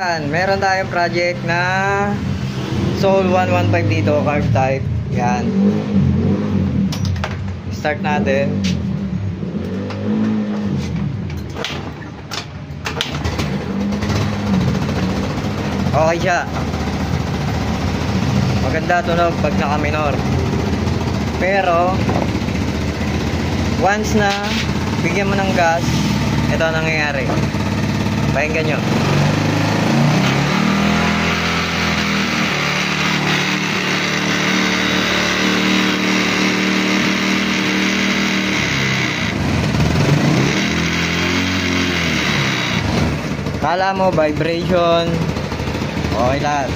Meron tayong project na Soul 115 dito, carb type. Yan. Start natin. Okay siya. Maganda tunog pag naka-minor. Pero once na bigyan mo ng gas, ito ang nangyayari. Pakinggan nyo. Kala mo vibration, okay lahat.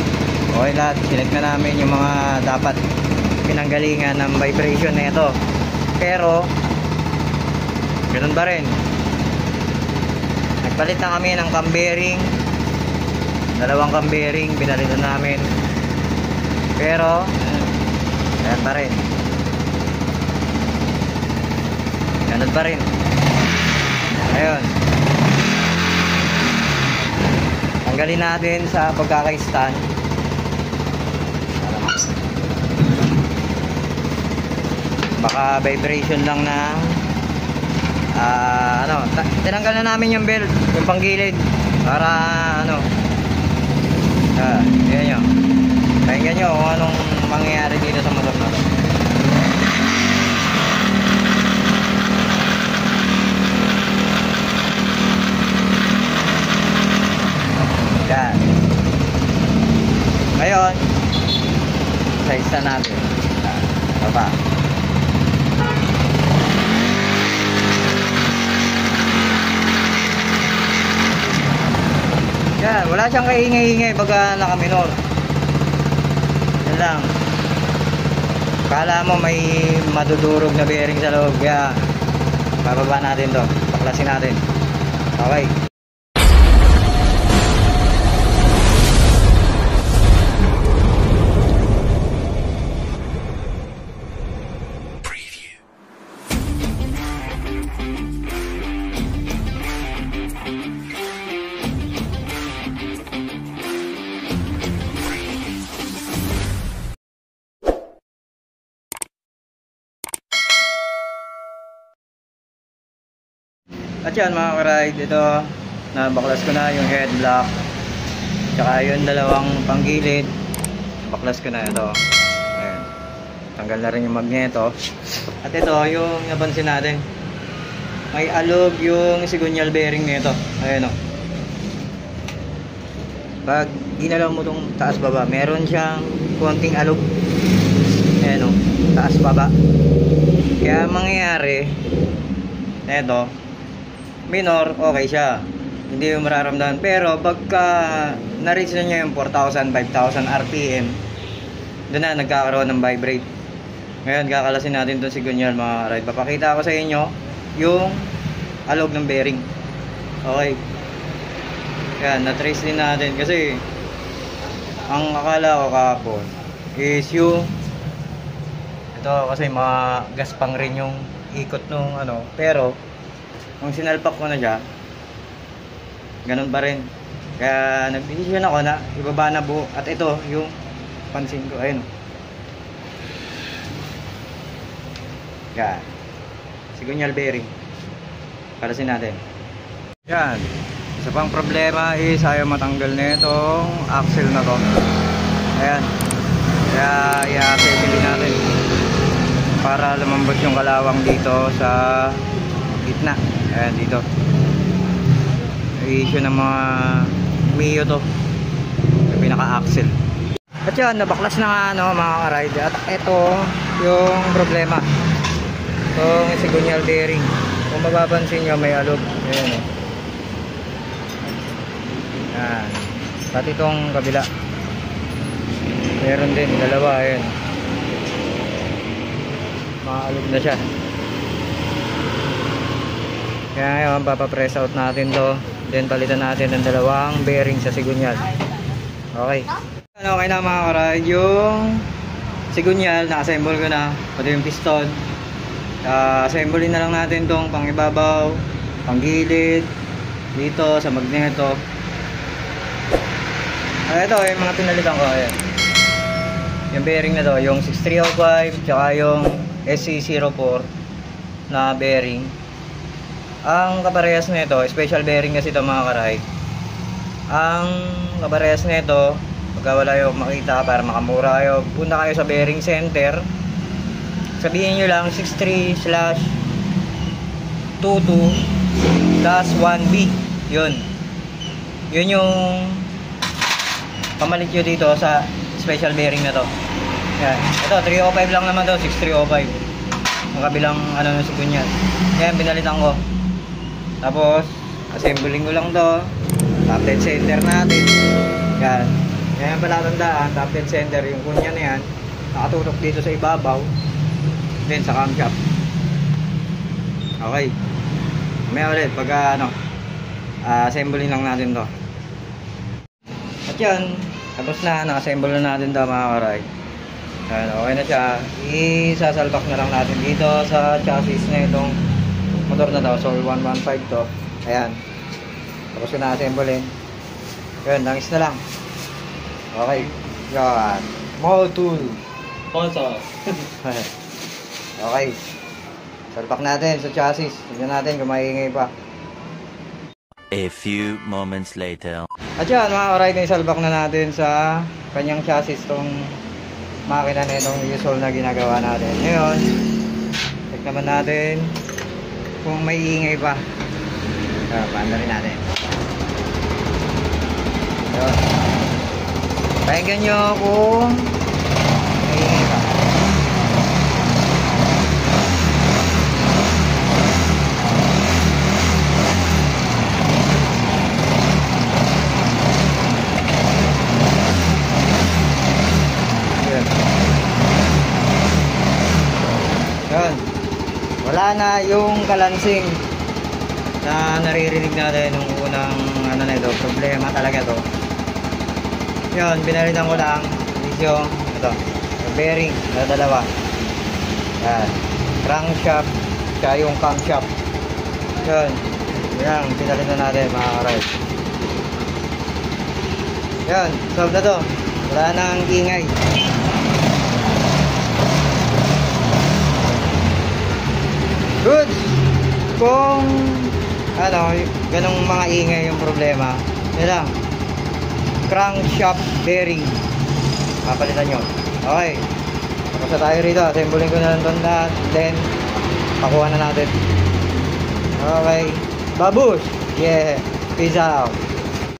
Okay lahat. Select na namin yung mga dapat pinanggalingan ng vibration na ito. Pero ganun ba rin? Nagpalit na kami ng cam bearing. Dalawang cam bearing pinalitan namin. Pero ganun pa rin. Ganun pa rin. Ayun. Tanggalin natin sa pagkaka-stand. Baka vibration lang na tinanggal na namin yung belt, yung panggilid para yan nyo. Pakinggan nyo kung anong mangyayari dito sa motor na to. Yan. Ngayon size na natin. Baba. Yan, wala siyang kaingay-ingay pagka naka-minor. Yan lang. Kala mo may madudurog na bearing sa loob. Kaya bababa natin to. Baklasin natin. Okay. At yan mga ka-ride, ito nabaklas ko na yung head block tsaka yung dalawang panggilid, baklas ko na ito. Ayan. Tanggal na rin yung magneto. At ito yung napansin natin, may alog yung sigunyal bearing nito. Ayan o, pag ginalaw mo itong taas baba, meron siyang konting alog. Ayan o, taas baba. Kaya mangyayari ito, minor, okay siya, hindi mo mararamdaman. Pero pagka na-reach na niya yung 4,000, 5,000 RPM, doon na nagkakaroon ng vibrate. Ngayon kakalasin natin itong sigunyal mga ride. Papakita ko sa inyo yung alog ng bearing. Okay, yan, na-trace din natin. Kasi ang akala ko kahapon is yung ito, kasi mga gaspang rin yung ikot nung pero kung sinalpak ko na siya, ganun pa rin. Kaya nag-decision ako na ibaba na buo. At ito yung pansin ko, ayun. Yan, sigunyal bearing. Kalasin natin. Yan, isa pang problema is ayaw matanggal na itong axle na to. Ayan, kaya i-accessory natin para lumambot yung kalawang dito sa gitna. Ayan, dito issue ng mga Mio to, yung pinaka-axle. At yan, nabaklas na nga mga ka-ride. At ito yung problema, itong sigunyal bearing. Kung mapapansin nyo, may alog. Ayan o. Ayan, pati itong kabila meron din, dalawa. Ayan, maalog na siya. Kaya ngayon papapress out natin to, then palitan natin ng dalawang bearing sa sigunyal. Okay, okay na mga ka-ride. Yung sigunyal na-assemble ko na, pati yung piston. Assemblein na lang natin tong pangibabaw, panggilid, dito sa magneto. Ito yung mga pinalitan ko. Ayan. Yung bearing na to, yung 6305 tsaka yung SC04 na bearing. Ang kaparehas nito, special bearing kasi ito mga karay. Ang kaparehas nito, pagka wala yung makita para makamura kayo, punta kayo sa bearing center. Sabihin nyo lang 63/22/1B. Yun yung pamalit nyo dito sa special bearing na to. Yan. Ito 305 lang naman to, 6305 ang kabilang ano ng sigunyan. Yan, binalitan ko. Tapos assembling ko lang to. Top dead center natin. Yan. Yan pala tandaan, top dead center yung kunya na yan, nakatutok dito sa ibabaw, then sa camshaft. Okay, may ulit pag assembling lang natin to. At yan, tapos na, naka-assemble na natin to mga karay. Yan, okay na siya. Isasalpak na lang natin dito sa chassis na itong motor na to. Soul 115 to. Ayan, tapos ko na-assemblein. Yan, langis na lang. Okay, yan. Small tool. Sponsor. Okay, salpak natin sa chassis. Tignan natin kung maingay pa. A few moments later. At yan mga ka-ride, isalbak na natin sa kanyang chassis tong makina na itong usual na ginagawa natin. Ngayon, check naman natin kung may ingay pa. Paano rin natin. Yun. Pakinggan nyo kung may ingay pa. Yun. Wala na yung kalansing na naririnig natin nung unang ano na ito, problema talaga to. Yun, binalitan ko lang is yung ito, yung bearing na dalawa. Yan, crankshaft tsaka yung camshaft. Yun, yan, binalitan natin mga ka-ride. Yun, solve na to. Wala nang ingay. Good. Kung ano, ganong mga ingay yung problema, yun lang, crankshaft bearing papalitan nyo. Okay, tapos na tayo rito. Assembling ko na lang doon lahat, then pakuha na natin. Okay, babush. Yeah, peace out.